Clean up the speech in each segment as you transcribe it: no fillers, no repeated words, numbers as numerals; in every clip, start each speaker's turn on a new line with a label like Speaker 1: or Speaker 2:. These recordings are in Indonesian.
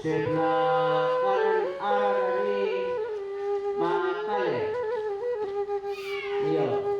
Speaker 1: Senakan arani makale. Iya.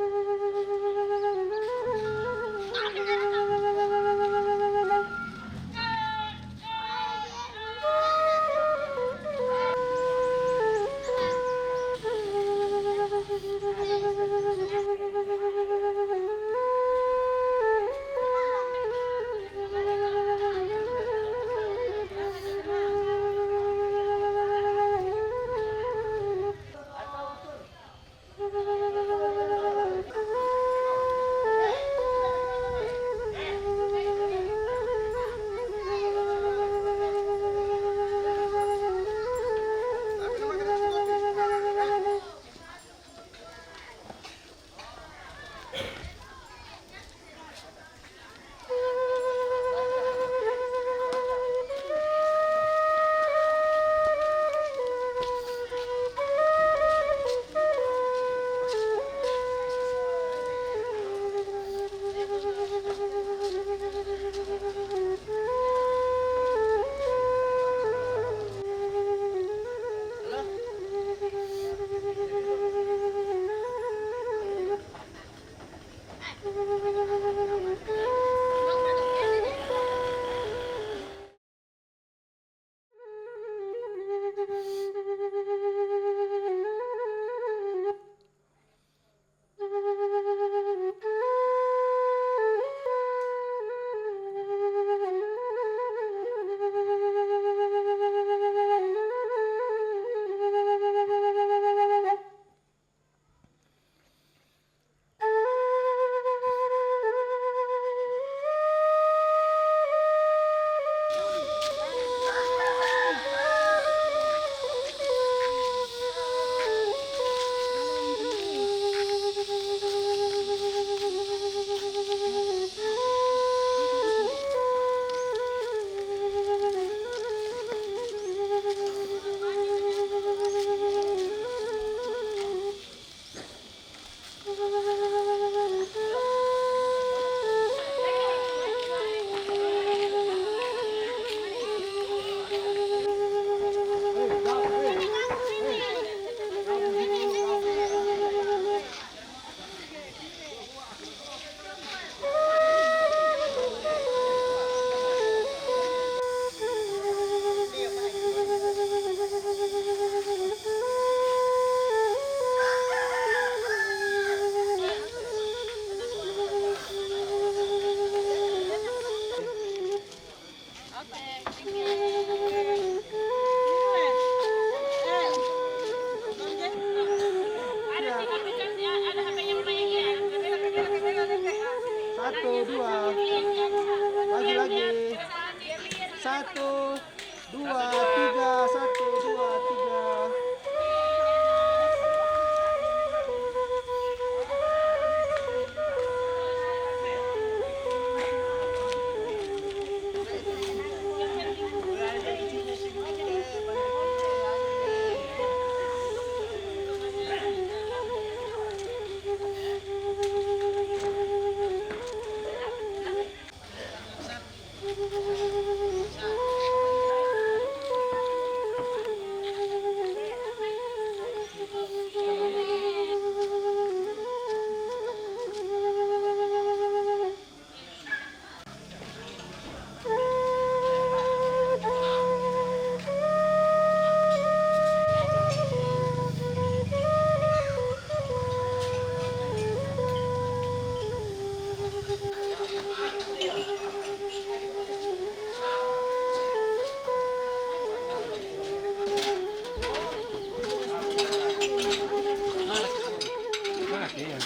Speaker 1: Jadi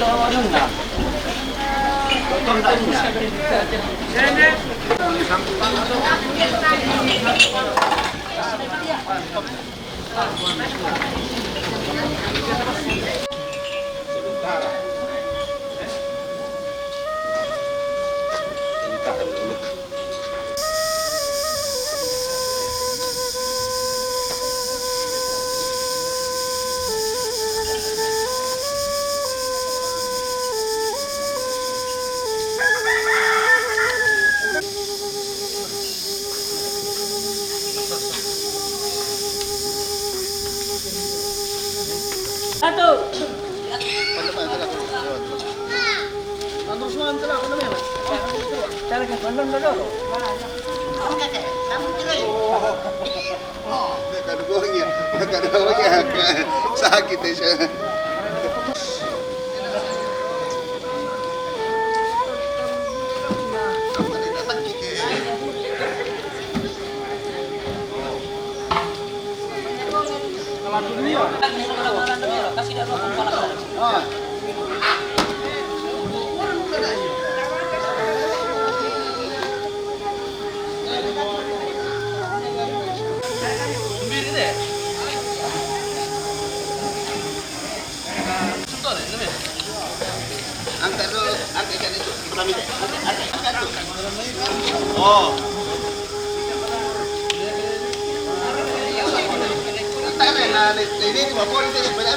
Speaker 1: to ano na. Totoo na.
Speaker 2: Kaduganya sakit ya siya. Angkat dulu, angkat ikan itu. Angkat tuh. Oh. Angkat na ini di bawah itu sebenarnya.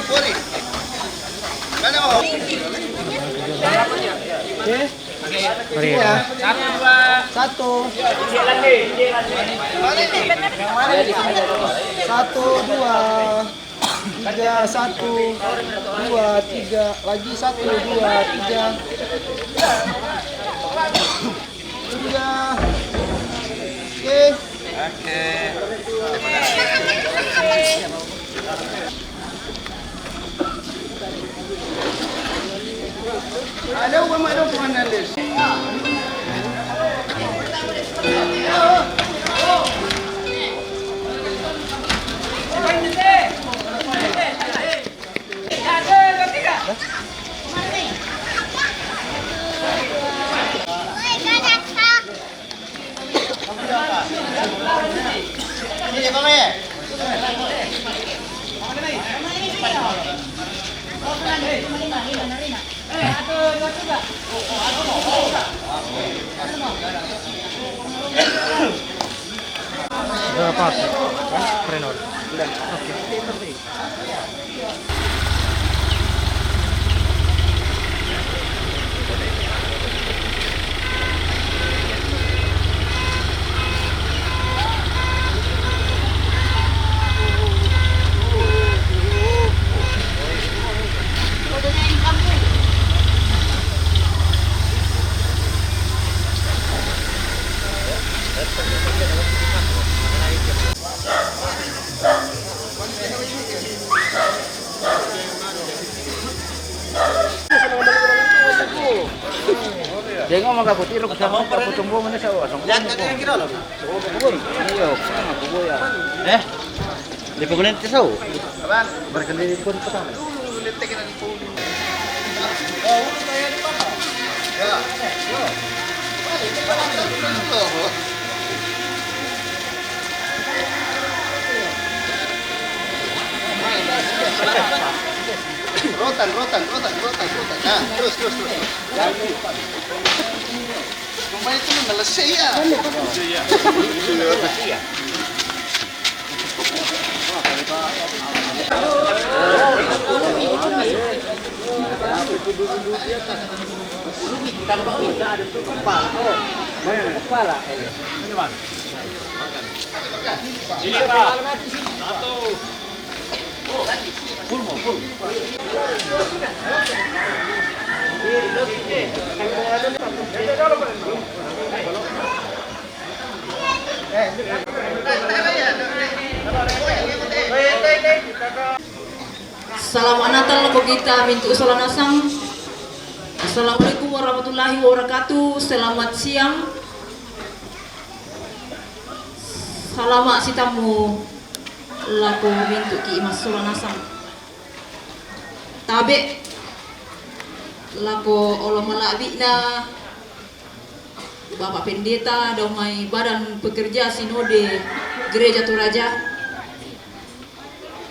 Speaker 2: Puri. Mana mau?
Speaker 3: Mari ya. Satu. Satu, dua, tiga, satu, dua, tiga, lagi satu, dua, tiga, tiga. Oke.
Speaker 2: Ada uang ada pengalis. Ini apa ya?
Speaker 3: Berapa? Renor.
Speaker 1: Jangan mau kabuti ro kasama kabutumbo mana sa wasong.
Speaker 2: Yan kan kira lo.
Speaker 1: Iyo, sama kubo ya. Di pagkunin ti sao.
Speaker 2: Aban,
Speaker 1: Berkendali pun patang.
Speaker 2: litik na po. Oh, kaya di pa. Ya. Rotan. Nah, terus. Kumain itu melalui ya.
Speaker 1: Kepala.
Speaker 4: Selamat Natal ko kita mintu salanasang. Assalamualaikum warahmatullahi wabarakatuh. Selamat siang. Salamat sitamu lako mintu ki imas salanasang. Tabe lako olo malabi na Bapak Pendeta domai Badan Pekerja Sinode Gereja Toraja.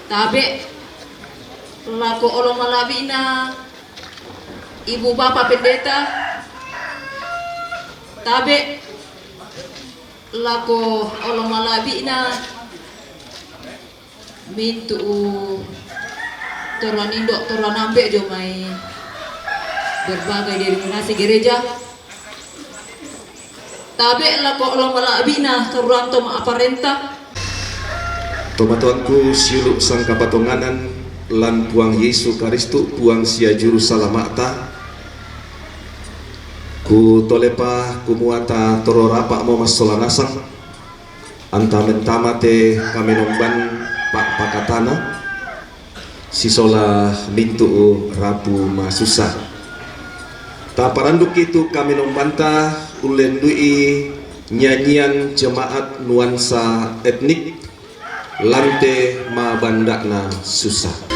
Speaker 4: Tabe lako olo malabi na Ibu Bapak Pendeta. Tabe lako olo malabi na mintu toran indok toran ambe jomai berbagai denominasi gereja. Tabe lako olo malabi na toranto maaparenta.
Speaker 5: Tomatuanku siluk sang kapatonganan lan puang Yesu Karistu puang sia juru salamata ku tolepa kumuata tororapa mo masolanasang antamen-tamate kami nomban pak pakatana sisola mintu rabu masusah taparanduk itu kami nombanta ulendui nyanyian jemaat nuansa etnik lante ma bandakna susah.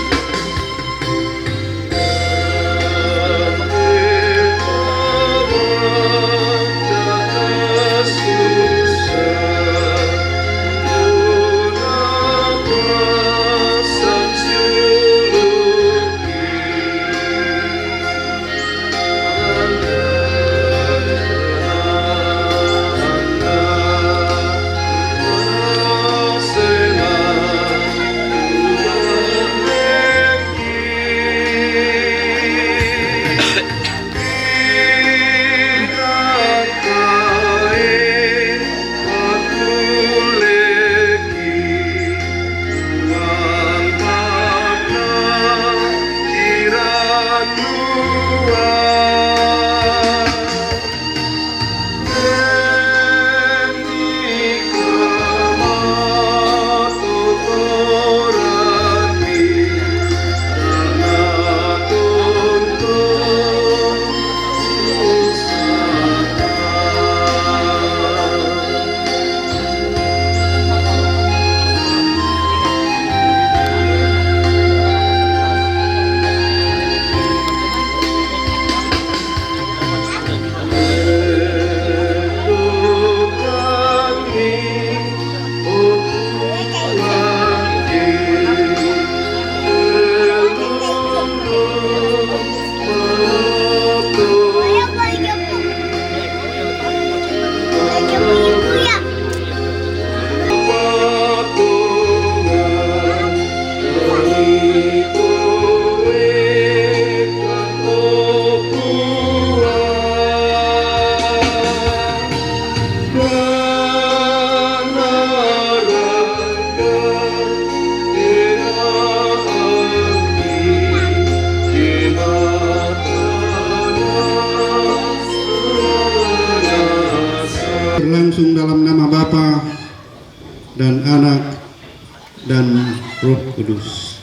Speaker 6: Kudus.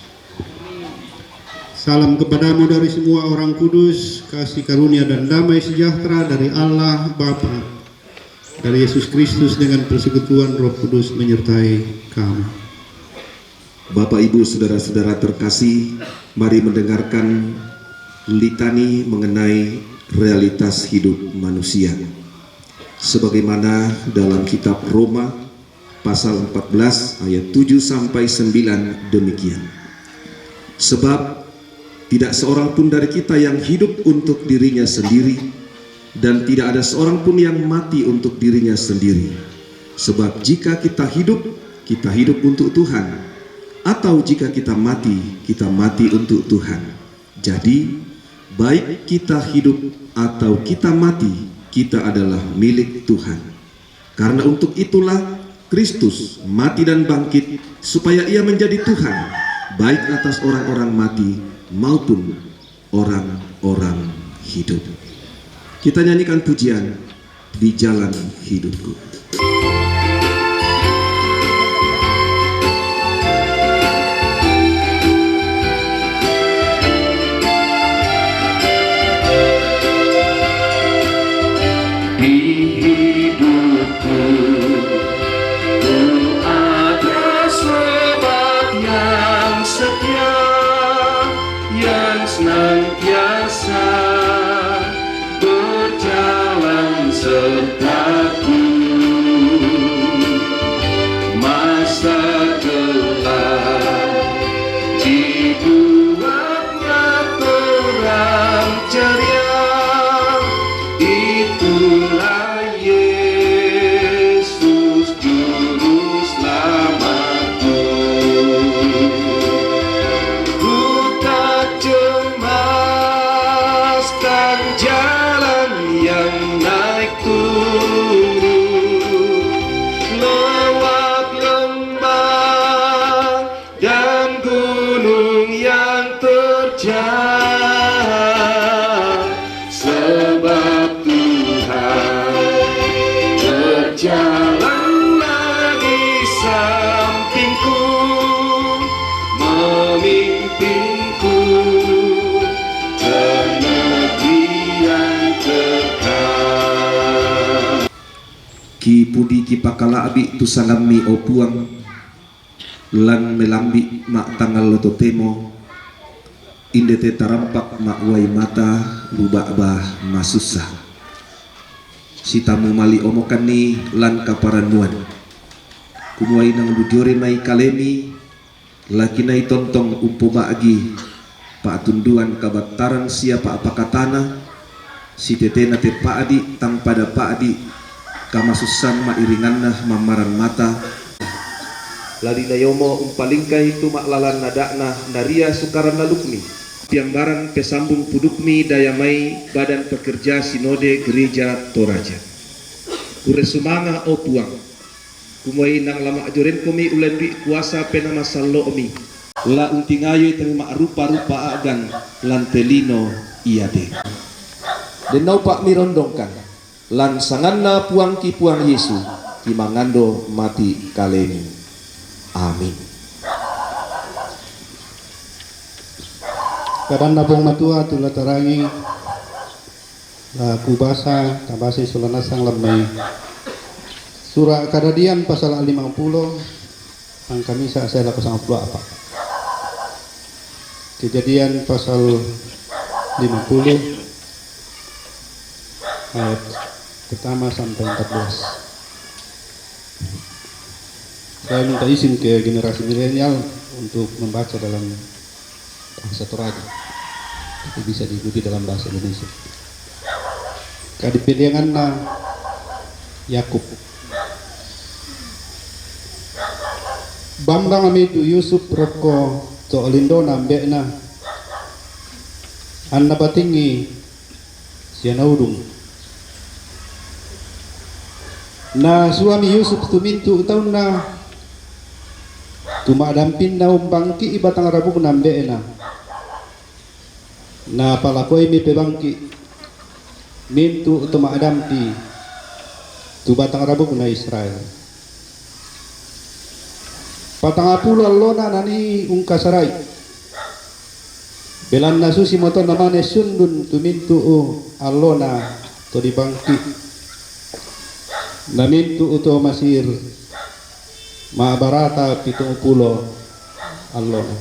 Speaker 6: Salam kepadamu dari semua orang kudus, kasih karunia dan damai sejahtera dari Allah Bapa, dari Yesus Kristus dengan persekutuan Roh Kudus menyertai kamu.
Speaker 5: Bapak, Ibu, saudara-saudara terkasih, mari mendengarkan litani mengenai realitas hidup manusia. Sebagaimana dalam kitab Roma pasal 14 ayat 7 sampai 9 demikian. Sebab tidak seorang pun dari kita yang hidup untuk dirinya sendiri, dan tidak ada seorang pun yang mati untuk dirinya sendiri. Sebab jika kita hidup untuk Tuhan, atau jika kita mati untuk Tuhan. Jadi, baik kita hidup atau kita mati, kita adalah milik Tuhan. Karena untuk itulah Kristus mati dan bangkit, supaya ia menjadi Tuhan, baik atas orang-orang mati maupun orang-orang hidup. Kita nyanyikan pujian Di Jalan Hidupku. Di hidupku ku ada sebab yang setia, yang senantiasa berjalan sertaku. Masa gelap dibuatnya terang ceria, itulah Yesus Juru Selamatku. Ku tak cemaskan jalan yang naik turun, lewat lembah dan gunung yang terjal. Sebab Tuhan berjalanlah di sampingku, memimpinku ke negeri yang kekal. Ki pudi ki pakala abi tu salami o puang, lan melambi mak tanggal loto temo, indete tarampak mak wai mata lubak bah masusah. Si tamu mali omokan ni lan kaparan muan, kumuai nang bujore mai kalemi, laki nai tontong umpo agi, pak tunduan kabataran siapa apa katana, si tetena te paadi tang pada paadi, kamasusan ma iringanna mamaran mata. Lali nayomo umpalingkai tu maklalan nadakna naria sukaran nalukni, piambaran pesambung pudukmi dayamai badan pekerja sinode gereja Toraja. Kuresumanga o puang, kumai nang lama ajoren komi ulenbi kuasa penama sallo omi, la untingayo terima rupa-rupa agan lantelino iade. Denau pak mirondongkan, lan sanganna puang ki puang Yesu, ki mangando mati kaleni. Amin.
Speaker 6: Kadang nabong matua tula tarangi la kubasa tabasi sulanasang lemai. Surah Kadadian pasal 50 ang kamisa saya laku sangat dua apa. Kejadian pasal 50 ayat pertama sampai 14. Saya minta izin ke generasi milenial untuk membaca dalam bahasa Toraja, tapi bisa diikuti dalam bahasa Indonesia. Kadipilihan na Yakub. Bambang ami tu Yusuf roko to olindo nambe na anna batingi sianaudung. Na suami Yusuf tumintu taun na tumadampin na umbangki ibatang rabu nambe na palakoy mi pebangki mintu tumadampi tu batang rabu na Israel. patangapulo allona nani ungkasaray belan nasu si moto namane sundun tumintu allona to di bangki namintu uto masir Mahabharata 70 allona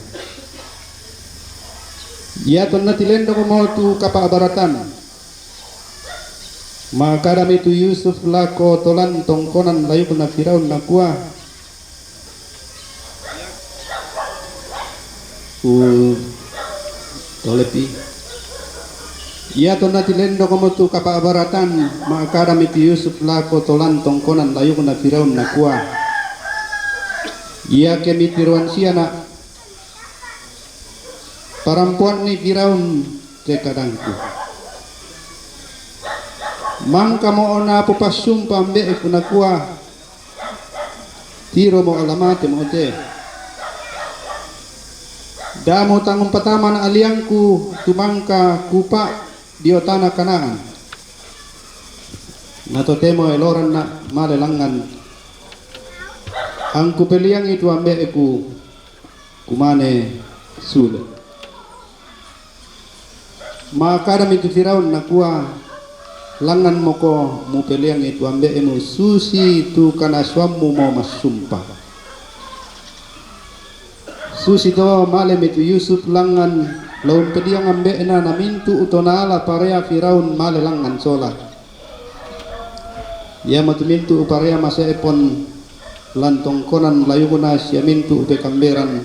Speaker 6: ya to natilendo mo tu kapabaratan maka dami tu Yusuf lako tolan tongkonan layu na Firaun na kuah tolepi ya to natilendo ko mo tu kapabaratan maka dami tu Yusuf lako tolan tongkonan layu na Firaun na kuah ya kemi tiruan siana perempuan ni Firaun cekadangku mangka mo ona pupasumpa mbe kunakua tiro mo alamate mo te damo tangong pertama na aliangku tumangka kupa diotana Kanaan natotemo eloran na malelangan ang kupeliang itu ambe ku kumane sule maka dami tu Firaun nakua langan moko mu peliang itu ambe emu susi tu kana suammu mau masumpah susi to malem itu Yusuf langan laun pediang ambe na namintu utonala parea Firaun male langan sola ya matumintu uparea masa epon lantong konan layu kuna siamintu upe kamberan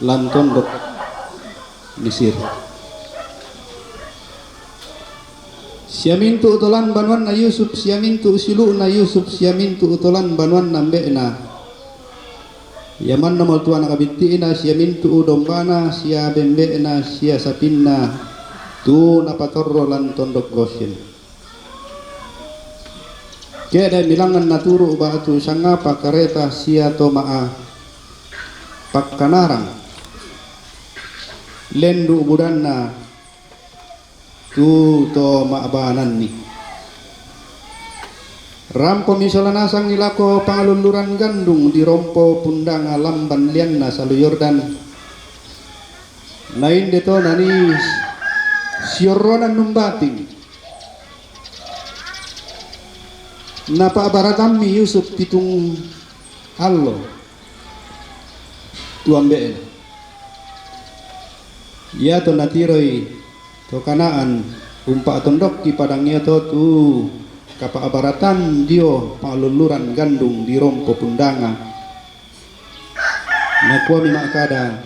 Speaker 6: lantondok Mesir siamintu utolan banwan na Yusuf siamintu usilu na Yusuf siamintu utolan banwan na mbena yaman na tuan nakabinti na siamintu udombana sia bembena sia sapinna tu napatorro lan tondok Goshen keda milangan naturu batu sanga pakareta sia tomaa pakkanarang lendu budanna tu to maabanan ni rampo misolanasang nilako pangaluluran gandung di rompo pundang lamban lianna salu Yordan nain deto nani sioronan numbating napa baratami Yusuf pitung allo tuambeen ya to natiroi to Kanaan umpa tondok ki padangnya to tu kapaabaratan dio paluluran gandung di rompo pundanga nakua mimakada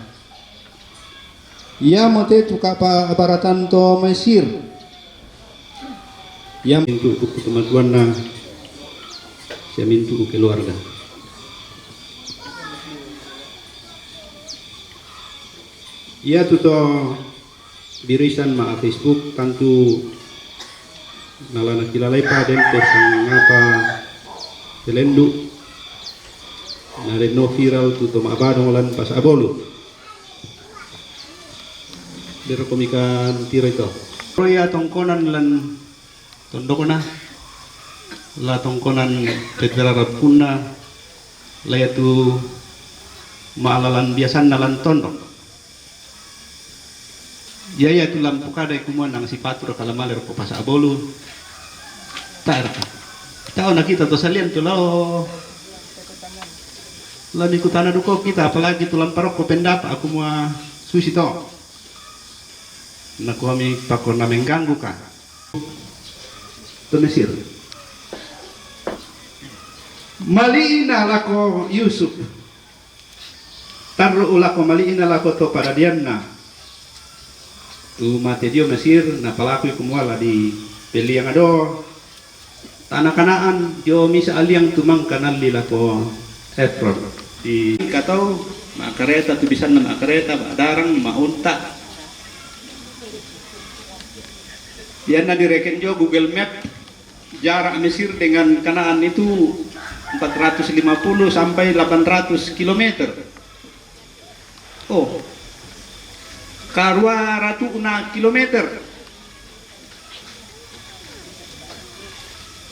Speaker 6: ya mote tu kapaabaratan to Mesir ya mintu kemajuan na saya mintu keluarga ya tu to birisan ma Facebook tantu nalana kilalay pa dente sang ngapa telendu na no viral tu to maabadong lan pas abolo dero komikan tiro ito roya tongkonan lan tondokona la tongkonan tetlarap punna layatu maalalan biasan nalan tondok yaya tu lampu kadai kumuan nang sipatur kalamaler ko pasa abolu tar tao na kita to salian tu lao lami kutana duko kita apalagi tu lamparok ko pendapa aku mua susi to na kami pakon na mengganggu ka to Mesir maliina lako Yusuf tarro ulako maliina lako to pada dianna tu mate dio Mesir na palaku kumuala di peliang ado tanah Kanaan dio misa aliang tumang kanal lila ko Efron di katau makareta tu bisa na makareta darang maunta yan na direken jo Google Map jarak Mesir dengan Kanaan itu 450 sampai 800 km oh karwa ratu una kilometer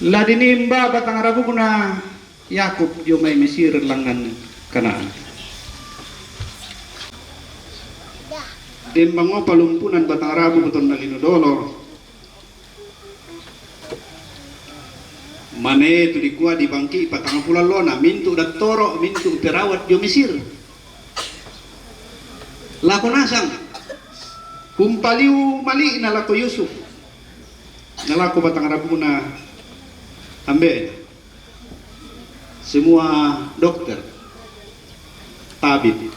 Speaker 6: la dinimba batang rabu kuna Yakub yo may Mesir langan Kanaan Dembango palumpunan batang rabu beton dalino dolor. Mane tu dikua di bangki patang pulau lona mintu dat toro mintu perawat jo Mesir. Lako nasang kumpaliu mali na lako Yusuf. Na lako batang rabu na ambe. Semua dokter, tabib,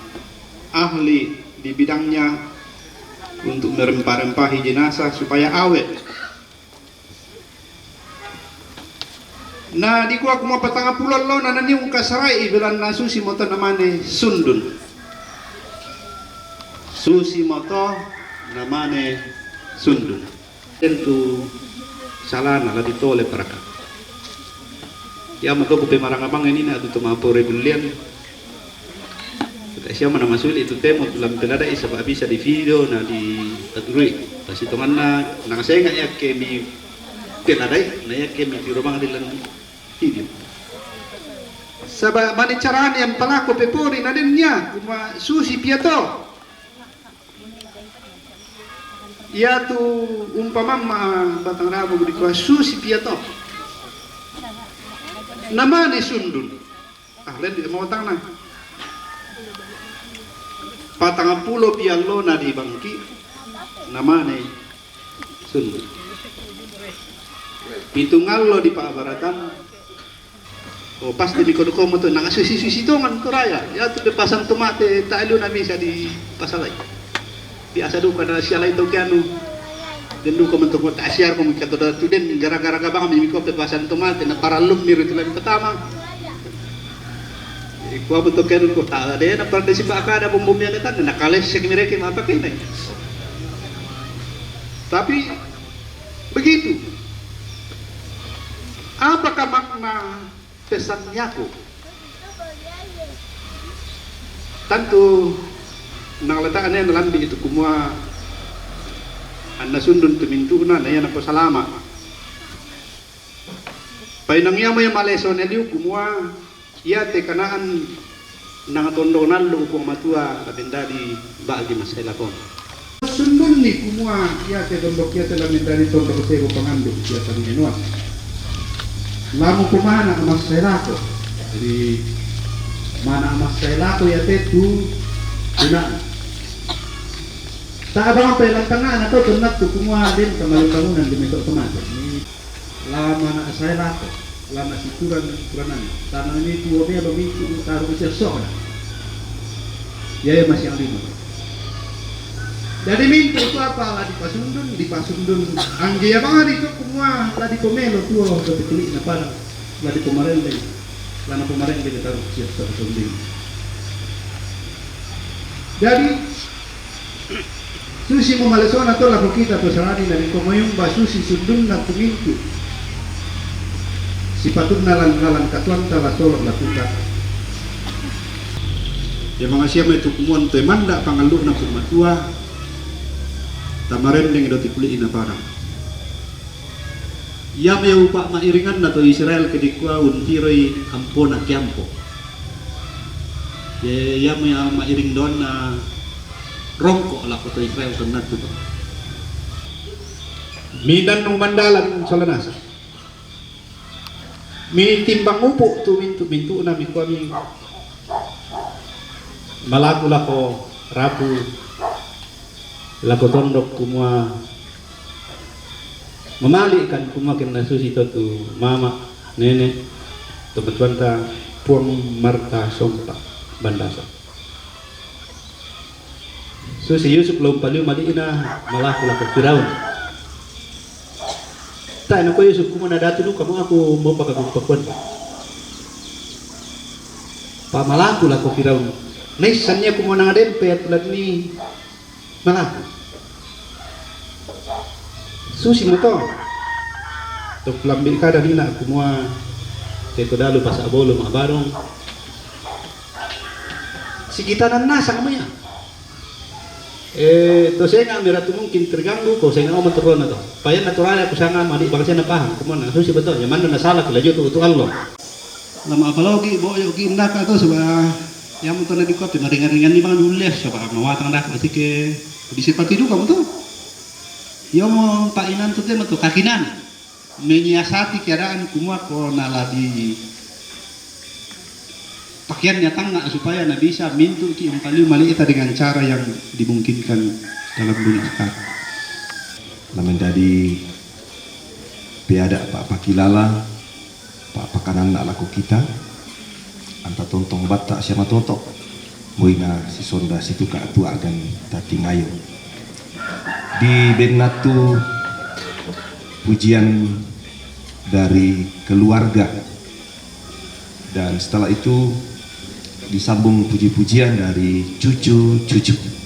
Speaker 6: ahli di bidangnya untuk merempah-rempahi jenazah supaya awet. Nah, di kuah kuma patang pulau lo nanani ungkasarai bilan na susi moto namane sundun. Susi moto namane sundun. Tentu salah nala ditole peraka. Ya maka kupe marang abang ini na tu mapo regulian. Kita siapa nama sulit itu temo dalam pelada isa bisa di video na di taturui. Pasti teman na saya nggak ya kemi pelada na ya kemi di rumah di dalam video. Sabah mana caranya yang pelaku pepori nadenya cuma susi piato. Ya tu umpama batang rabu di kuah susi piato. Nama ni sundun. Lain di mau tanah. Patang pulau pialo na di bangki. Nama ni sundun. Pitungal lo di Pabaratan. Oh pasti di kodo-kodo tu nang susi-susi tongan tu raya. Ya tu pasang tomate tak lu na bisa di pasalai. Biasa du kana sialai to kianu. Dan du ko mentok tak siar ko mikato da tu den gara-gara gabang mi ko pasang tomate na para lum ni itu lagi pertama. Ikuah bentuk kianu ko tak ada na partisipa ka ada bom-bom yang tan na kales sekmireke apa kene. Tapi begitu. Apakah makna pesan Yakub? Tentu nang letaknya dalam itu kumua anda sundun tumintuna na yan apa salama. Painang yamo yung maleso neliu kumua iya te kanaan nang tondonan lo upong matua labenda di bagi masalah ko. Sundun ni kumua iya te tondok iya te labenda di tondok sego panganduk iya te menua. Lamu kumana masalah ko. Jadi mana masalah ko ya te tu guna. Tak abang apa yang tengah atau tenat tu kumua den kembali bangunan di metok tomato. Ini lama nak saya lapo, lama si kuranan. Tanah ini tuanya bermintu taruh usia sok. Ya masih yang lima. Jadi mintu itu apa lah di pasundun. Angge abang hari itu kumua lah di pomelo tua kebetulan apa lah di kemarin deh. Lama kemarin dia taruh usia sok sendiri. Jadi susi mo malesona to la kita to sarani na ko moyong ba susi sundun na tumintu. Sipatun nalang katuan tala solor la tuka. Ya mga siya may tukumuan to manda pangalur na pumatua. Tamaren ding doti kuli ina parang. Ya may upa mairingan na to Israel kedikwa untiroi ampo na kiampo. Ya may mairing don na rongkok lah kota Israel tenat tu. Midan nung mandalan salanasa. Mi timbang upuk tu mintu na mi kami. Malaku lako rabu lako tondok kumua memalikan kumua kena susi tu mama nenek teman-teman ta puang marta sompa bandasa. So si Yusuf belum paling mali ina malah pula ke Firaun. Tak nak Yusuf kumana datu dulu kamu aku mau pakai pakuan. Pa malah pula ke Firaun. Nesannya kumana ngaden pet lagi malah. Susi motor. Tok lambil kada dina kumua teko dalu pas abolo mabarong. Sikitanan nasa kamu ya. To saya nggak meratu mungkin terganggu kok saya nggak mau turun atau payah naturalnya aku sangat mandi bangsa na paham kemana susi betul yang mana na salah kelaju tu Allah lama apalagi bawa yogi indah atau sebab yang untuk nanti kau ringan-ringan ni bang nulis sebab mawatang dah masih ke Di seperti itu kamu tuh. Yo mau painan tuh tema tuh kakinan menyiasati keadaan kumua ko nala di pakaiannya tangga supaya na bisa mintu ki yung kaliu maliita dengan cara yang dimungkinkan dalam dunia sekarang.
Speaker 5: Lamen dari beada Pak Pakilala, Pak Pakanan nak laku kita, anta tontong bata siapa totok, muina si sonda situ ka tua agan tati ngayo. Di benatu pujian dari keluarga dan setelah itu disambung puji-pujian dari cucu-cucu.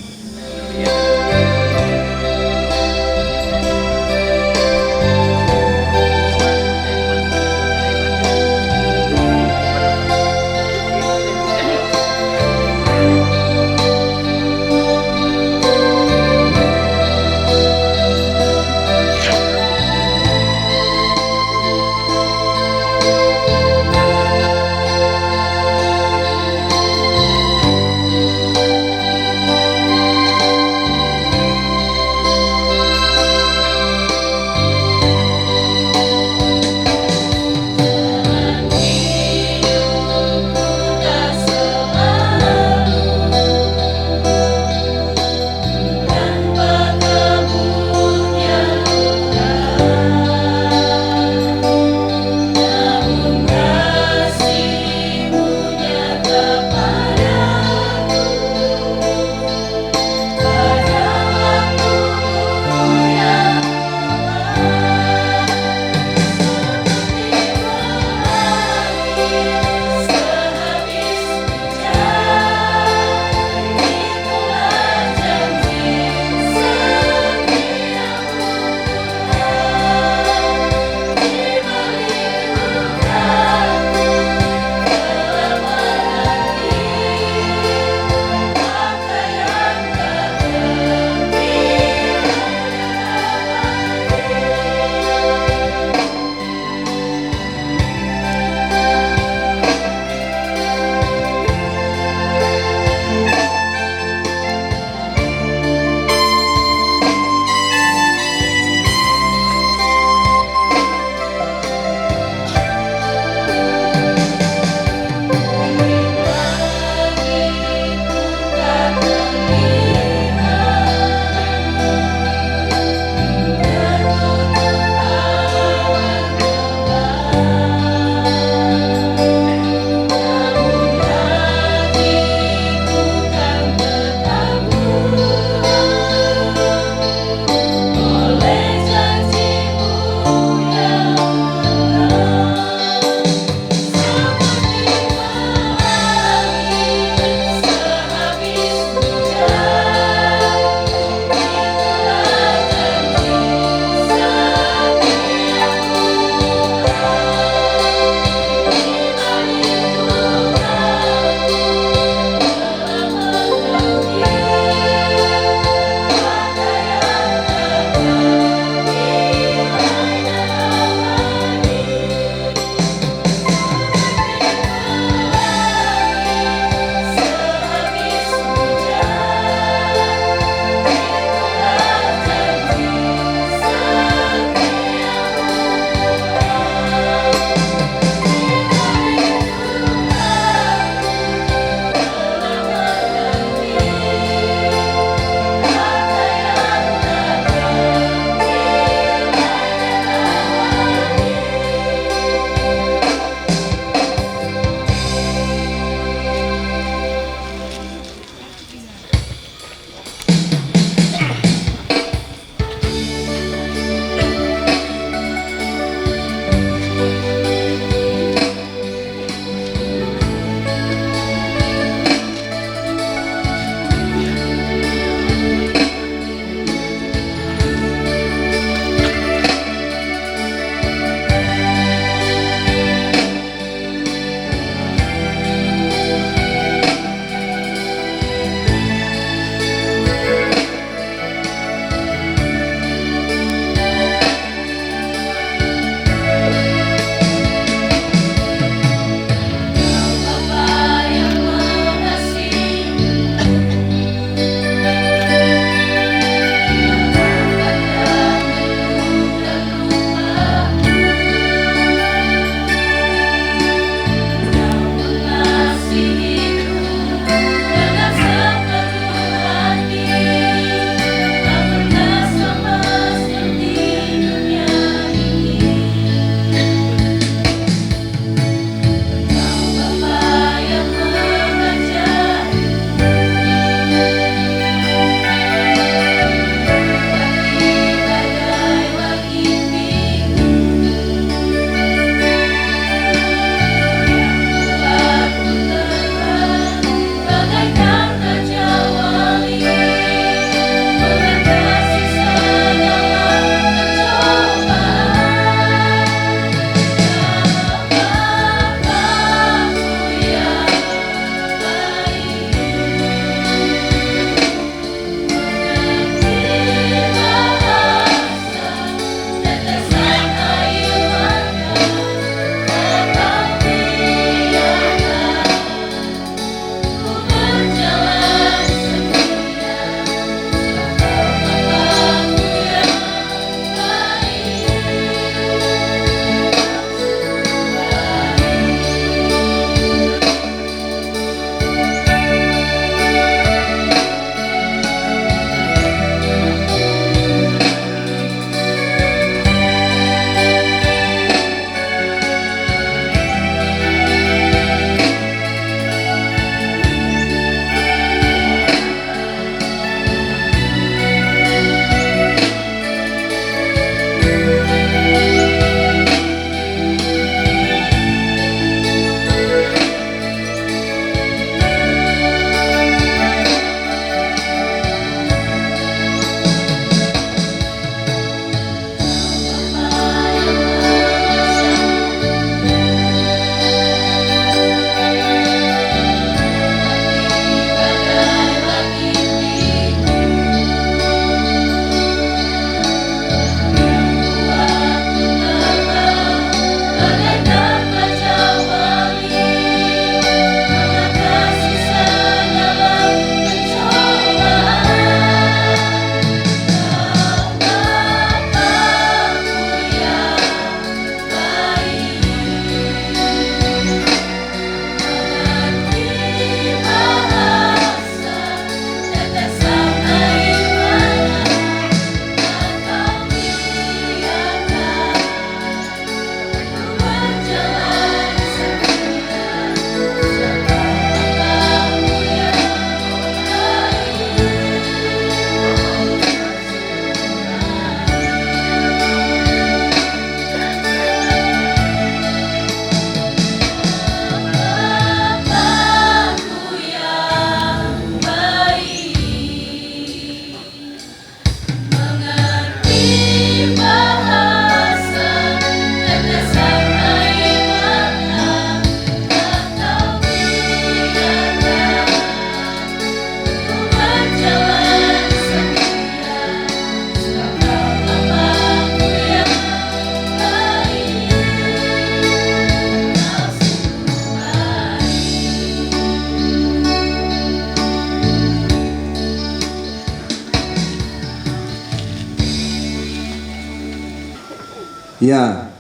Speaker 5: Ya,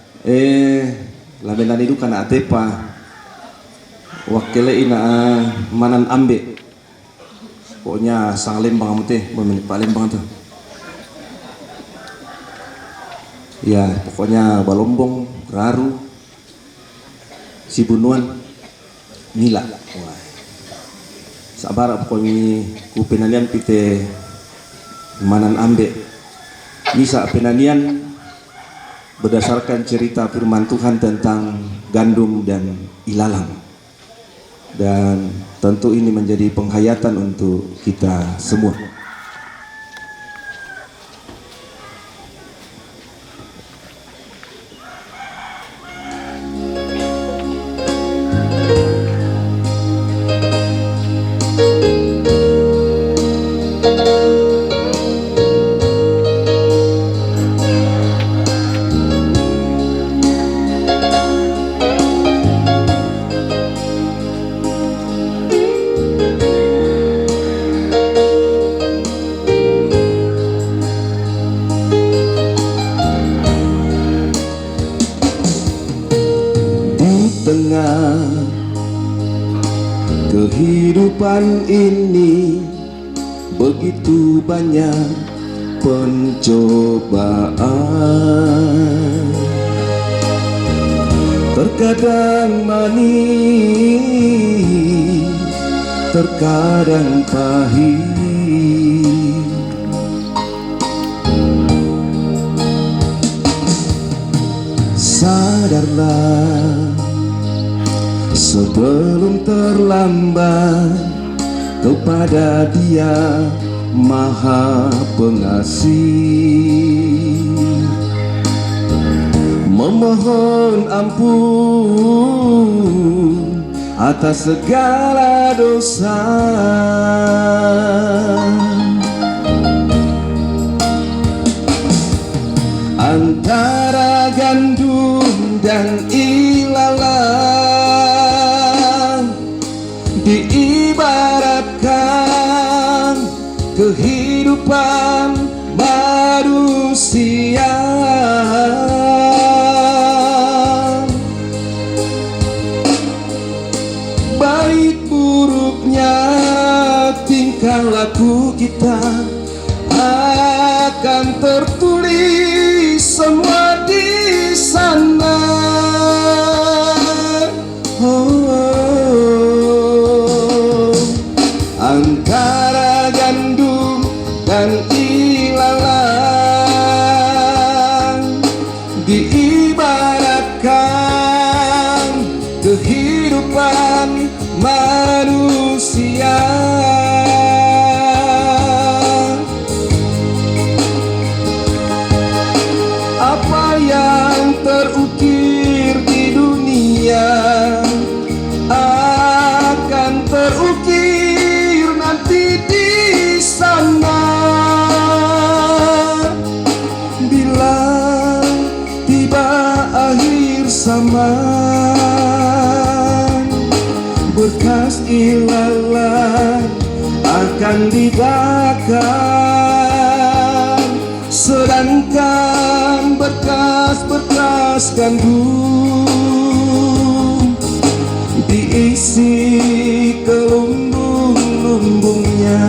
Speaker 5: labenan itu kana atepa wakile ina manan ambe. Pokoknya sang lembang mute, memenik Pak Lembang tuh. Ya, pokoknya Balombong, Raru, Sibunuan, Mila. Wah. Sabar pokoknya ku penanian pite manan ambe. Bisa penanian berdasarkan cerita firman Tuhan tentang gandum dan ilalang, dan tentu ini menjadi penghayatan untuk kita semua. Tengah kehidupan ini begitu banyak pencobaan, terkadang manis, terkadang pahit. Sadarlah sebelum terlambat, kepada Dia Maha Pengasih, memohon ampun atas segala dosa. Antara gandum dan ilalang diibaratkan kehidupan manusia. Baik buruknya tingkah laku kita akan tertulis semua di sana. Antara gandum dan ilalang diibaratkan kehidupan manusia. Apa yang terukir di dunia akan terukir nanti di sana. Bila tiba akhir zaman, berkas ilalang akan dibakar, sedangkan berkas-berkas gandum diisi ke lumbung-lumbungnya.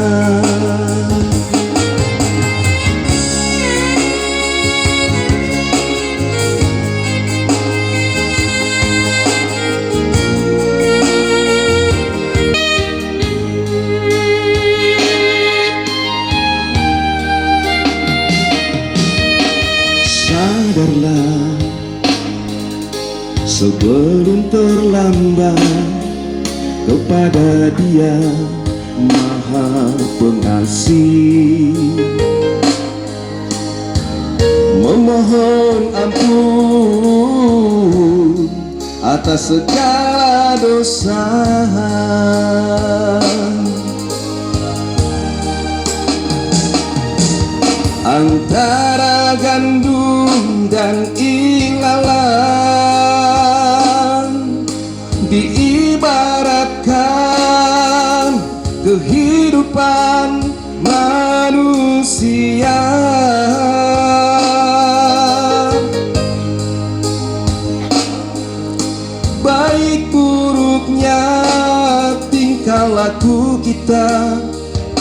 Speaker 5: Sadarlah sebelum terlambat, kepada Dia Maha Pengasih, memohon ampun atas segala dosa. Antara gandum dan ilalang diibaratkan kehidupan manusia. kita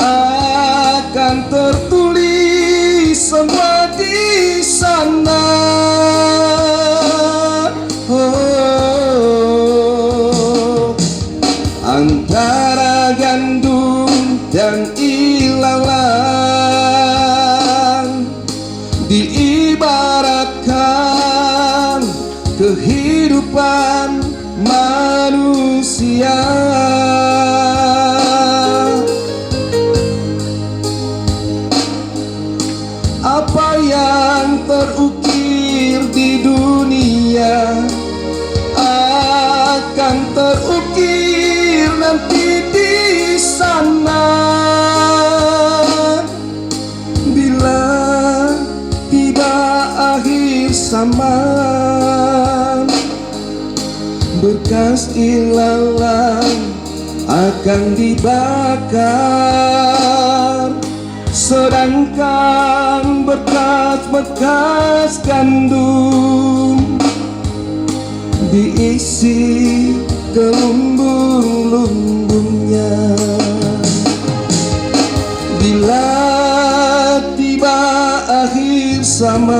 Speaker 5: akan tertulis semua di sana. Oh, antara gandum dan ilalang diibaratkan kehidupan manusia. Apa yang terukir di dunia akan terukir nanti di sana. Bila tiba akhir zaman, berkas ilalang akan dibakar, sedangkan berkas-berkas gandum diisi ke lumbung-lumbungnya. Bila tiba akhir zaman,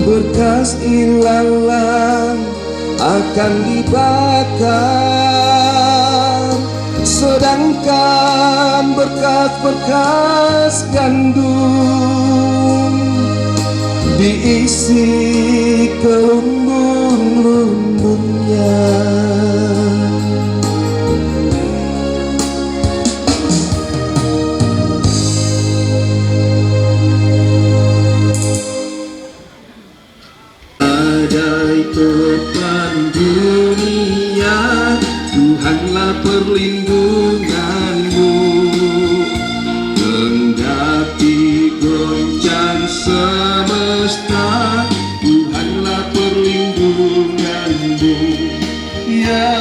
Speaker 5: berkas ilalang akan dibakar, sedangkan berkas-berkas gandum diisi ke lumbung-lumbungnya. Badai topan dunia, Tuhanlah perlindunganmu. Kendati goncang semesta, Tuhanlah perlindunganmu. Ya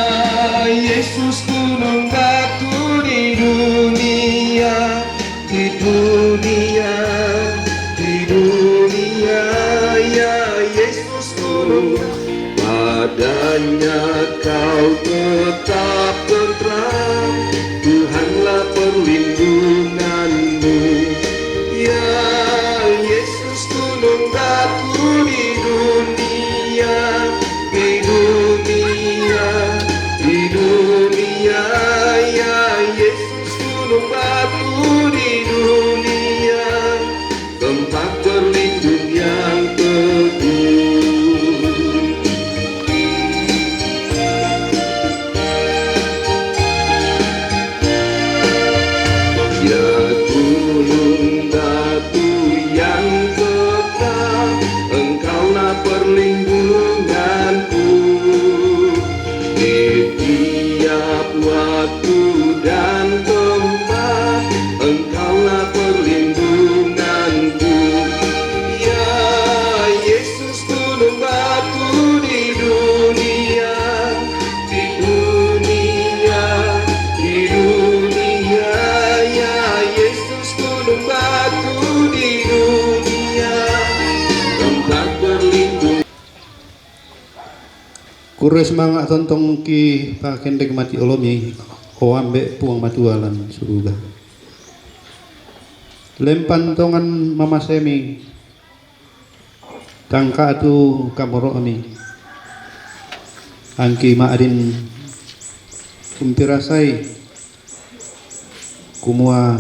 Speaker 5: Yesus, gunung batu di dunia, di dunia, di dunia. Ya Yesus, gunung, padanya kau tetap tentram, Tuhanlah perlindunganmu. Ya Yesus, gunung batu di dunia, di dunia, di dunia. Ya Yesus, gunung batu di dunia, tempat berlindung yang teguh. Ya gunung batu yang kekal, Engkaulah perlindunganku. Di tiap waktu dan tempat, Engkaulah perlindunganku. Ya Yesus, gunung batu di dunia, di dunia, di dunia. Ya Yesus, gunung batu di dunia, tempat berlindung.
Speaker 6: Kures mangak tontong ki pakendek mati olomi o ambek puang matualan surga. Lempan tongan mama semi tangka atu kamoromi angki ma'adin kumpirasai kumua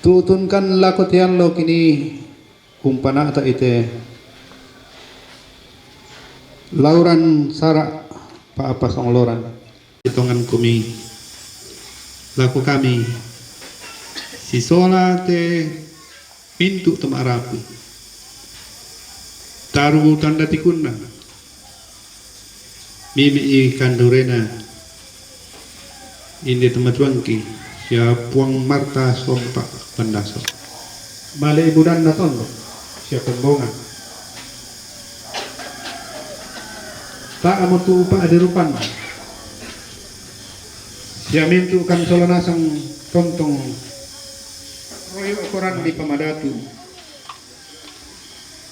Speaker 6: tutunkan lakotian lo kini kumpana ata ite lauran sarak pa apa songloran hitungan kumi laku kami si sola te pintu temarapu taru tanda tikunna mimi kandurena inde tematuangki sia puang marta sompa pandaso male ibudan naton sia pembongan tak amutu pa adirupan sia mintu kan solanasang tontong royo koran di pamadatu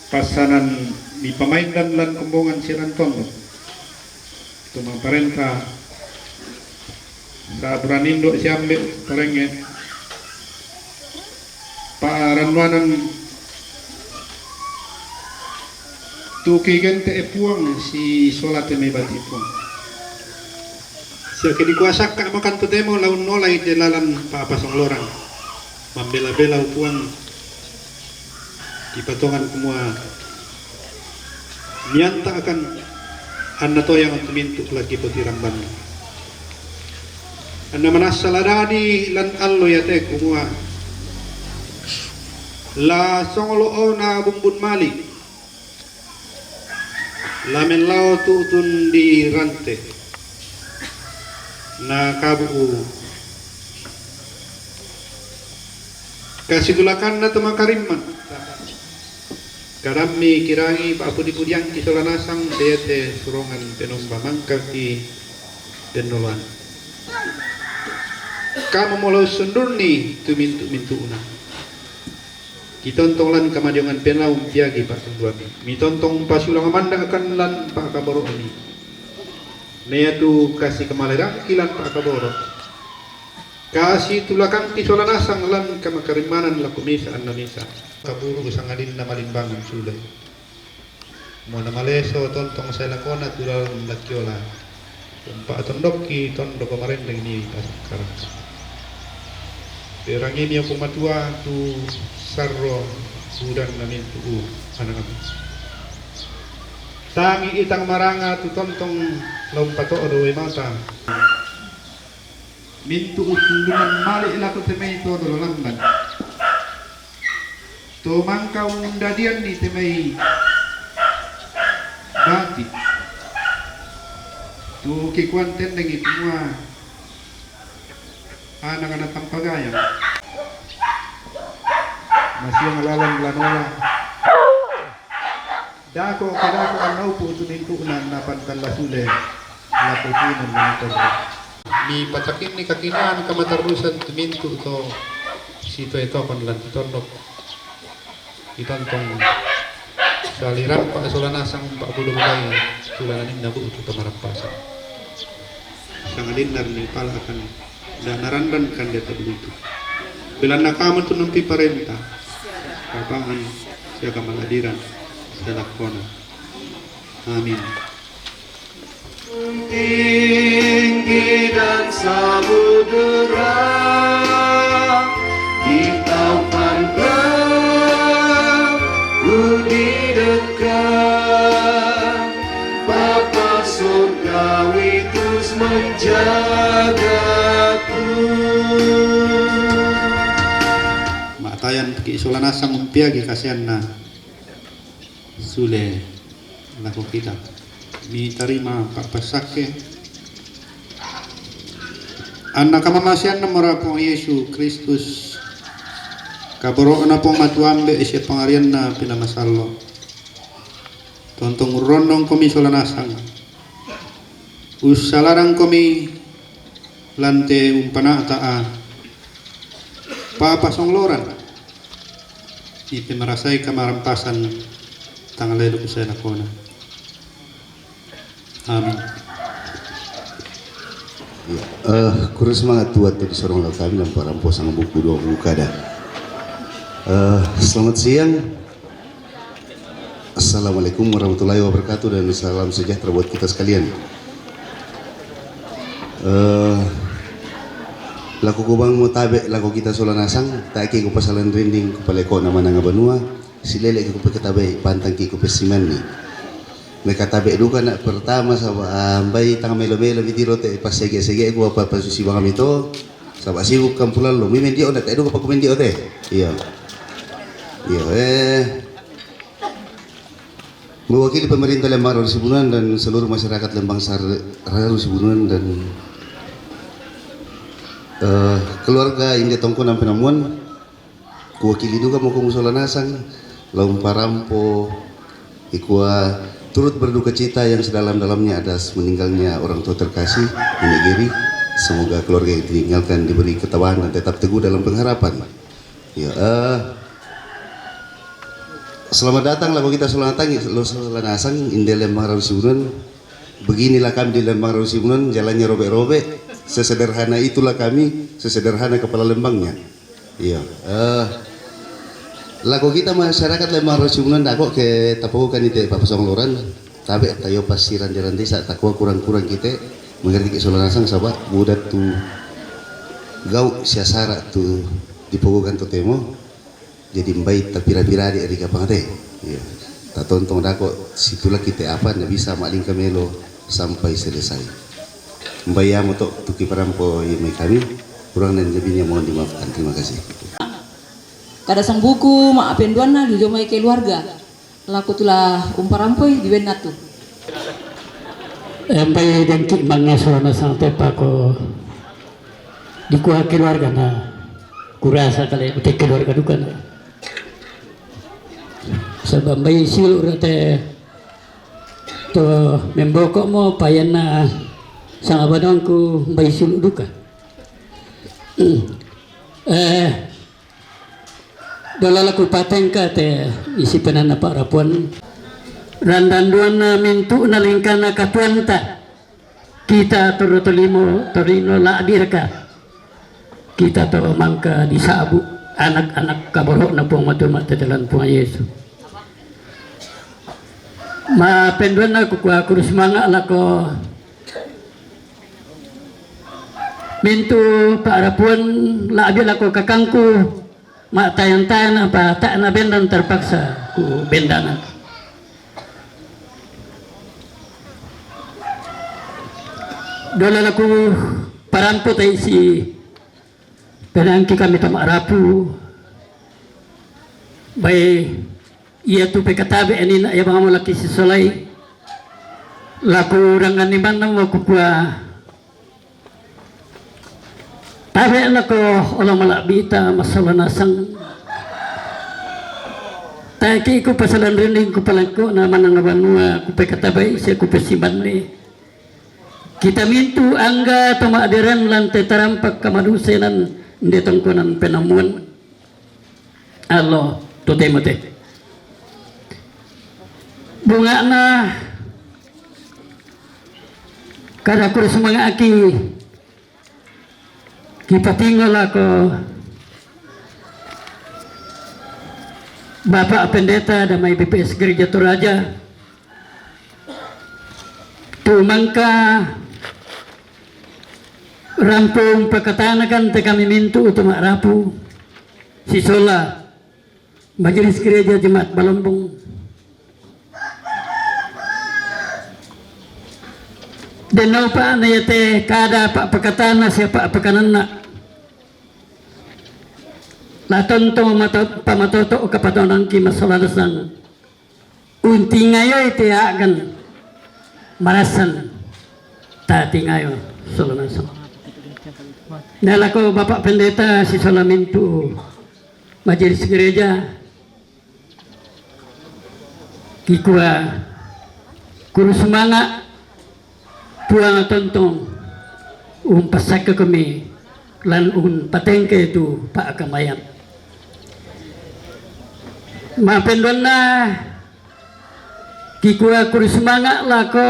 Speaker 6: pasanan di pamaindan lan kembongan siran tondo pemerintah sa Branindo Siambe Torenge Paranwanan tukigan te epuang si solat may batipong siya kinikuasak ka makan to demo laun nolay delalan papasong lorang mambela-bela upuan di patungan kumua nianta akan anna to yang tumintu lagi potiramban anna manasaladani lan allo yate kumua la songlo na bumbun mali la menlao tutun di rante na kabu kasigulakan na tumakariman karami kirangi paapudi-pudiang kisolanasang dete surongan penomba mangkaki dendolan kamu molo sundurni tumintu-mintu una kitontonglan kamadiongan penlaum piagi pak tungguami mitontong pasulang amanda akan lan pak kaboro ini Mea tu kasih kemalera kilan pak kaboro kasih tulakan kisolanasang lan kamakarimanan laku misa anna misa kaburu sangadin na malimbangan sulay mo na maleso tontong sa lakona tulal lakyola pa tondok ki tondo pamarendeng ni pasakaran perangin yang pumatua tu sarro sudan namin tu anang tangi itang maranga tu tontong lompato odoy mata mintu utunduman mali laku temay to dololamban to mangkau undadian ni temay bati tu kikuanten dengan semua anak-anak tampagayang masih ngalalan lanola dako kadako ang naupo tunin tuunan napan kalasule laputunan ng toro ni patakin ni kakinaan kamatarusan tumintu to sito ito panlan titondok itantong sa aliran pa solanasang paabulong-ulay sulanin na buo ito marampasan sang alinar ni palakan dan narandan kan dito begitu bila nakaman to ng piparenta kapangan siya kamaladiran sa lakona amin
Speaker 2: tinggi dan samudera di taufan di dekat Bapa surgawi terus menjagaku
Speaker 6: matayan kiisulanasang umpiagi kasihan na sule laku kita mi tarima papasake anak kamamasian na morapong Yesu Kristus kaboro na pong matuambe isya pangarian na pinamasalo tontong rondong komi solanasang usalarang komi lante umpanataa papasong loran iti marasay kamarampasan tangalelo ko sa lakona amin.
Speaker 7: Kurang semangat tuat di sorong kami dan para posang buku dua buka dah. Selamat siang. Assalamualaikum warahmatullahi wabarakatuh dan salam sejahtera buat kita sekalian. Laku kubang mo tabe laku kita solanasang taiki ko pasalan rinding ko paleko nama nanga banua silele ko pagkatabe pantang ki ko pesiman ni. Nakatabe duka na pertama sa bay tang melo-melo bitiro te pasege-sege ko apa pasusi bang kami to sa sibuk kampulan lo mimen dia onak edo pa kumen dia te iya mewakili pemerintah Lembang Raru Sibunuan dan seluruh masyarakat Lembang Raru Sibunuan dan keluarga Inde Tongko Nampi Namuan kuwakili duka mo kung solanasang laung parampo ikua turut berduka cita yang sedalam-dalamnya atas meninggalnya orang tua terkasih Nenek Giri. Semoga keluarga yang ditinggalkan diberi ketabahan dan tetap teguh dalam pengharapan. Ya, selamat datang lagu kita solanasang Inde Lembang Raru Sibunuan Beginilah kami di Lembang Rarusibunan, jalannya robek-robek. Sesederhana itulah kami, sesederhana kepala Lembangnya. Iya. Lagu kita masyarakat Lembang Rarusibunan dak kok ke tapukan itu Pak Pasong Loran. Tapi tayo pasiran jalan desa takwa kurang-kurang kita mengerti ke Solanasang sabak budak tu gau siasara tu dipogokan tu temo jadi mbait tapi pira-pira di Erika Pangate. Iya. Tak tontong dako situlah kita apa ndak bisa maling kamelo sampai selesai. Mbayam untuk tuki parampo yang kami kurang dan lebihnya mohon dimaafkan. Terima kasih.
Speaker 4: Kada sang buku maafin duana di jomai keluarga. Laku tulah umparampoi di benatu.
Speaker 8: Mbay dengki mangnya Solana sang tepa ko di kuah keluarga na kurasa kali utek keluarga duka na. Sebab mbay silu rate to membokok mo payan na sang abadangku mbay silu duka. Dolalaku patengka te isi penana Pak Rapuan randanduan na mintu na lingkana katuanta kita torino la dirka kita to mangka disabu anak-anak kaborok na pong matumat tetelan pong Yesus ma penduan na kukuha kurus manga lako mintu Pak Rapuan la abi lako kakangku mak tayan-tayan apa tak na bendan terpaksa ku bendanan dola laku parampo tay si penangki kami tamak rapu bay iya tu pekatabe ini nak ya bangamu laki si solai laku rangan ni mana mau kukua tabe lako olah malak bita masalah nasang taki ku pasalan rinding ku palangko na manang nabanua ku pekatabe siya ku pesiban ni kita mintu angga tamak adiran lantai tarampak kamadusenan di tongkonan penamuan Allah tote-mote bunga na kada kurus mga aki kipatingol ako Bapak Pendeta damai BPS Gereja Toraja tumangka rampung pakatanakan te kami mintu utama rapu sisola Majelis Gereja Jemaat Balombong denau pa na yate kada pak pakatana siapa pakanan na laton to pamatoto o kapatonan ki masaladasan unti ngayo ite agan marasan tati ngayo Solanasan nalako Bapak Pendeta si Solamintu Majelis Gereja kikua kurus manga puang tontong pasak kami lan patengke itu Pak Kamayan mapendon na kikua kurus manga lako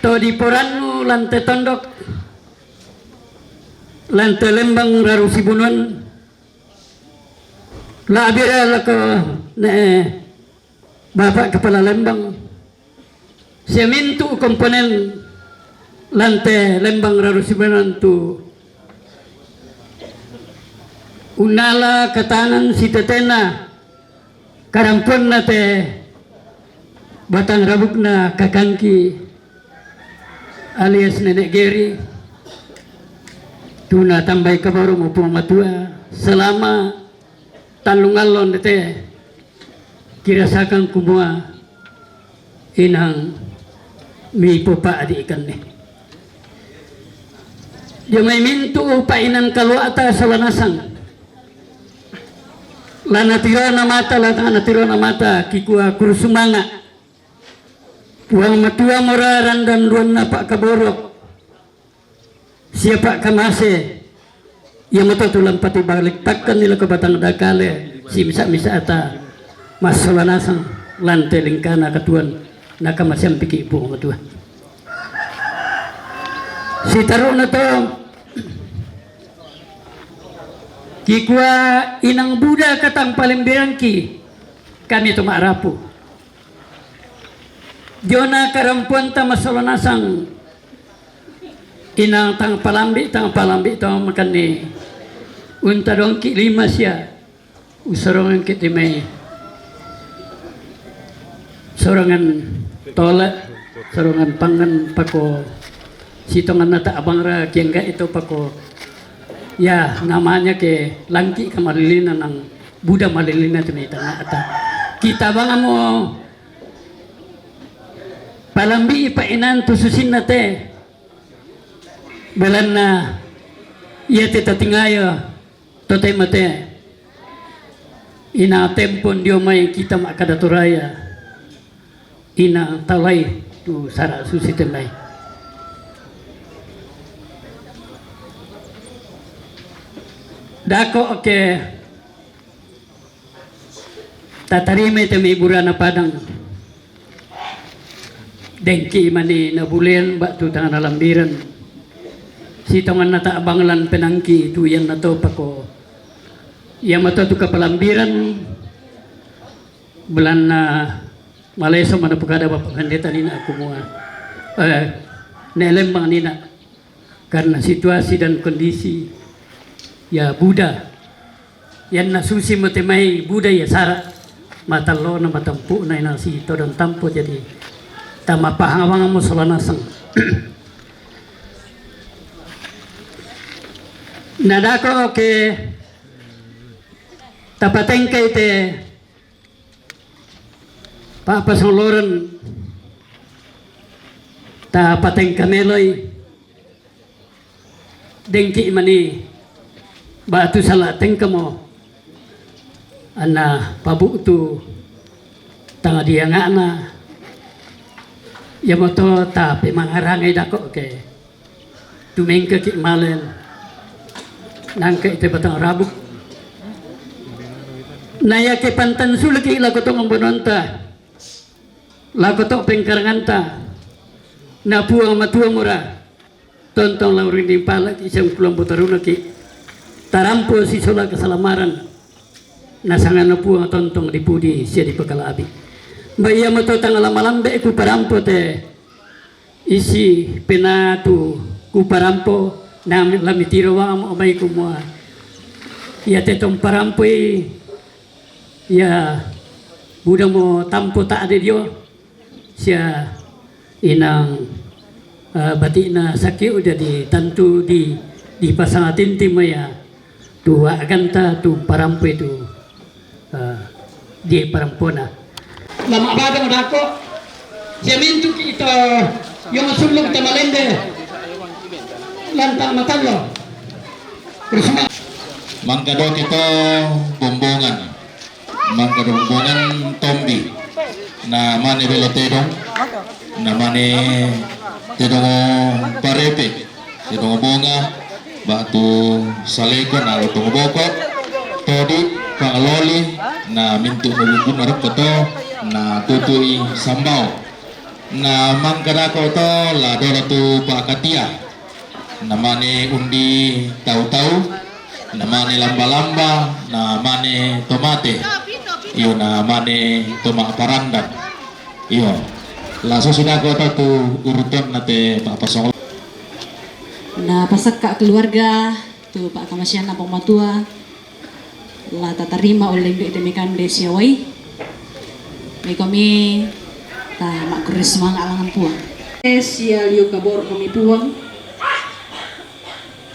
Speaker 8: to di poranu lantai tondok lantai Lembang Rarusibunan la abira lako ne Bapak Kepala Lembang saya mintu komponen lantai Lembang Rarusibunan tu unala katanan si tetena karampun na te batang rabuk na kakangki alias Nenek Geri tuna tambah kabaru maupun matua selama talungalon te kirasakan kumua inang mi popa adi ikan ni jamai mintu painan kaluata Solanasang lana tira na mata kikua kurusumanga puang matua moraran dan duan na Pak Kaborok siapa kamase yang mata tulang pati balik takkan nila ke batang dakale si misa-misa ata mas Solanasang lantai lingkana katuan nakamasyang piki po matua. Si taro na to, kikwa inang Buddha katang palimbiran ki, kami tumaarapo. Diyo na karampuan ta masalanasang inang tang palambi ito makan ni unta dong ki 5 siya usarongan kiti may sorangan tola sorangan pangan pako sitongan nata abang ra kiengga itu pako ya namanya ke langki kamalilina ng Buddha malilina tunita na ata kita bang mo palambi ipainan tususin nate balan na iya tita tingayo tote mate ina tempon dio may kita makadaturaya ina talay tu sara susitemay dako oke tatarime temi burana padang dengki mani nabulen batu tangan alambiran sitongan nata abanglan penangki itu yang nato pako yang mata tu kapalambiran bulan Malaysia mana pukada bapak pendeta nina aku mua nelembang nina karena situasi dan kondisi ya Buddha yang nasusi matemai Buddha ya sara matalo na matampu na inasi to dan tampo jadi tama pahawang mo solanasang nadako oke tapatengka ite papasoloran tapatengka meloy dengki mani batu salah tengka mo ana pabu tu tanga dia ngana ya moto tapi mangarangai dako oke tumengka ki malen nangka itu batang rabuk naya ke pantan sulaki lagu to membononta lagu to pengkaranganta na puang matua mura tontong laurin di palak isang pulang botaruna ki tarampo si sola kesalamaran nasangan na puang tontong di pudi sia di pekala abi baya mato tanggal malambe ku parampo te isi penatu ku parampo na lamitiro wa mo may kumwa ya tetong parampoi ya Buddha mo tampo ta ade dio sia inang bati na sakit udah ditantu di pasangatin timaya tua ganta tu parampoi tu di parampona lama badang dako sia mintu kita yung sulong tamalende lantang matalo
Speaker 9: mangkado kita bombongan tombi na mane belotedong na mane tedong parepe tedong bonga batu saleko na lotong boko todi pangaloli na mintu mabukun narap to na tutui sambao na mangkadako to la dora tu pakatia namane undi tahu-tahu namane lamba-lamba namane tomate iyo namane tomak parandan iyo laso sudah ko tu urutan nate Pak Pasong
Speaker 4: na pasak ka keluarga tu Pak Kamasyan na pamatua la tatarima oleh ito mikan desiaway may kami ta makuris mga alangan puang siya liyo kabor kami puang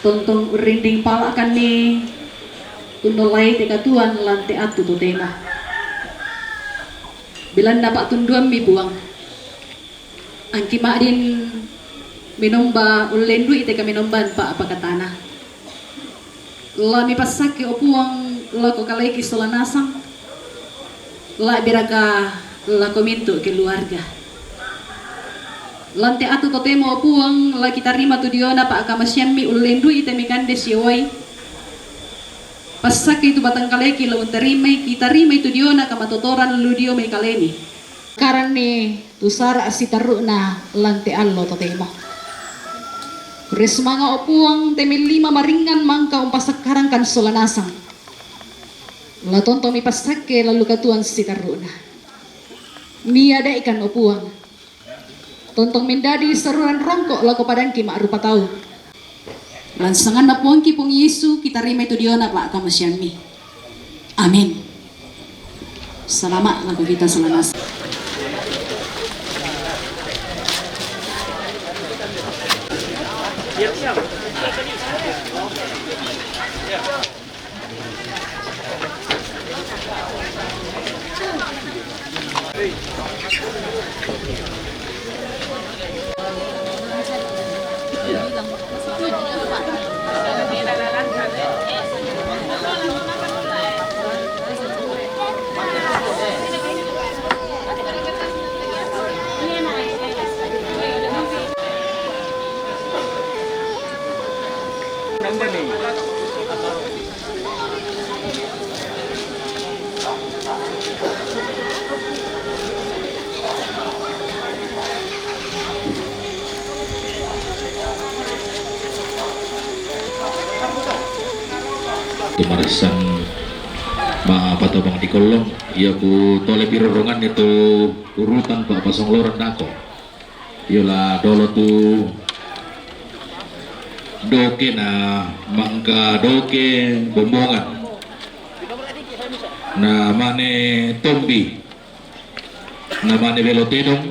Speaker 4: tontong rinding pala kan ni tunolay te katuan lante atu to tema bilan dapat tunduan mi buang ang kima din minomba ulendu ite ka minomban pa apa katana la mi pasaki opuang la ko kalay kisolanasang la biraka la kominto keluarga lante atu to temo puang la kita rima tu diona Pak Kamasyami ulendu ite mikande siwai pasak itu batang kaleki la unterimai kita rima itu diona kamatotoran lu dio mai kaleni Karane tusara si taruna lanti allo totemo. Resmanga opuang temil 5 maringan mangka umpasakarang kan solanasang. Latonto mi pasake lalu katuan si taruna. Miada ikan opuang. Tontong mendadi seruan rongkok lako padangki mak rupa tahu. Lansangan na puang kipong Yesu kita rima itu diona pak kamasyami. Amin. Salamat lagu kita selanas.
Speaker 9: Kemarisan patobang di kolong ia ku tole pirorongan itu urutan pak pasong loran dako ialah dolo tu doke na mangka doke bombongan na mane tombi na mane velotedong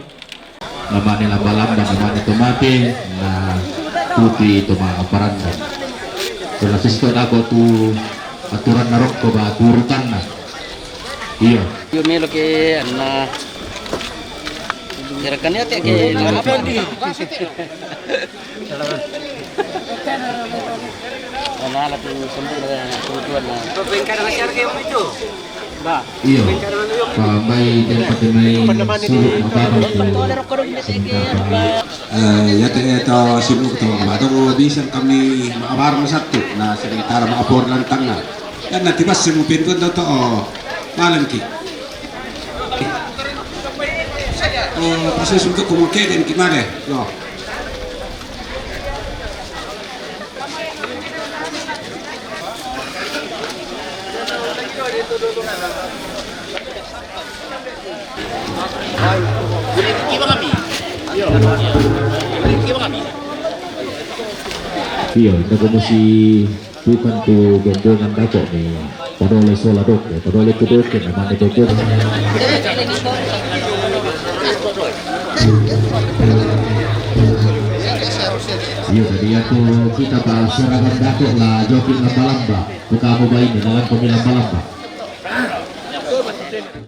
Speaker 9: na mane lamba-lamba na mane tomate na putih tomang parandan. Kalau sisto ako tu aturan narok ko ba turutan na. Iya.
Speaker 1: Yo melo ke na kirakan ya ke Ana tu sempurna tujuan na. Pengkar na syar ke itu. Ba.
Speaker 5: Iya. Pamay dan patimay suruh makanan ya ito sibuk ito mga bato bisan kami makabar mo satu na sekretara makapor lang tanga yan natibas si mo pinto daw to malam ki proses untuk kumukidin kimare yo
Speaker 9: Iya, kita mesti bukan tu gendongan dapok ni. Padahal solat dok, padahal itu dok, namanya dok. Iya, tadi aku kita bahas serangan dapok lah, jokin lamba-lamba. Bukan apa ini dalam pemilihan lamba.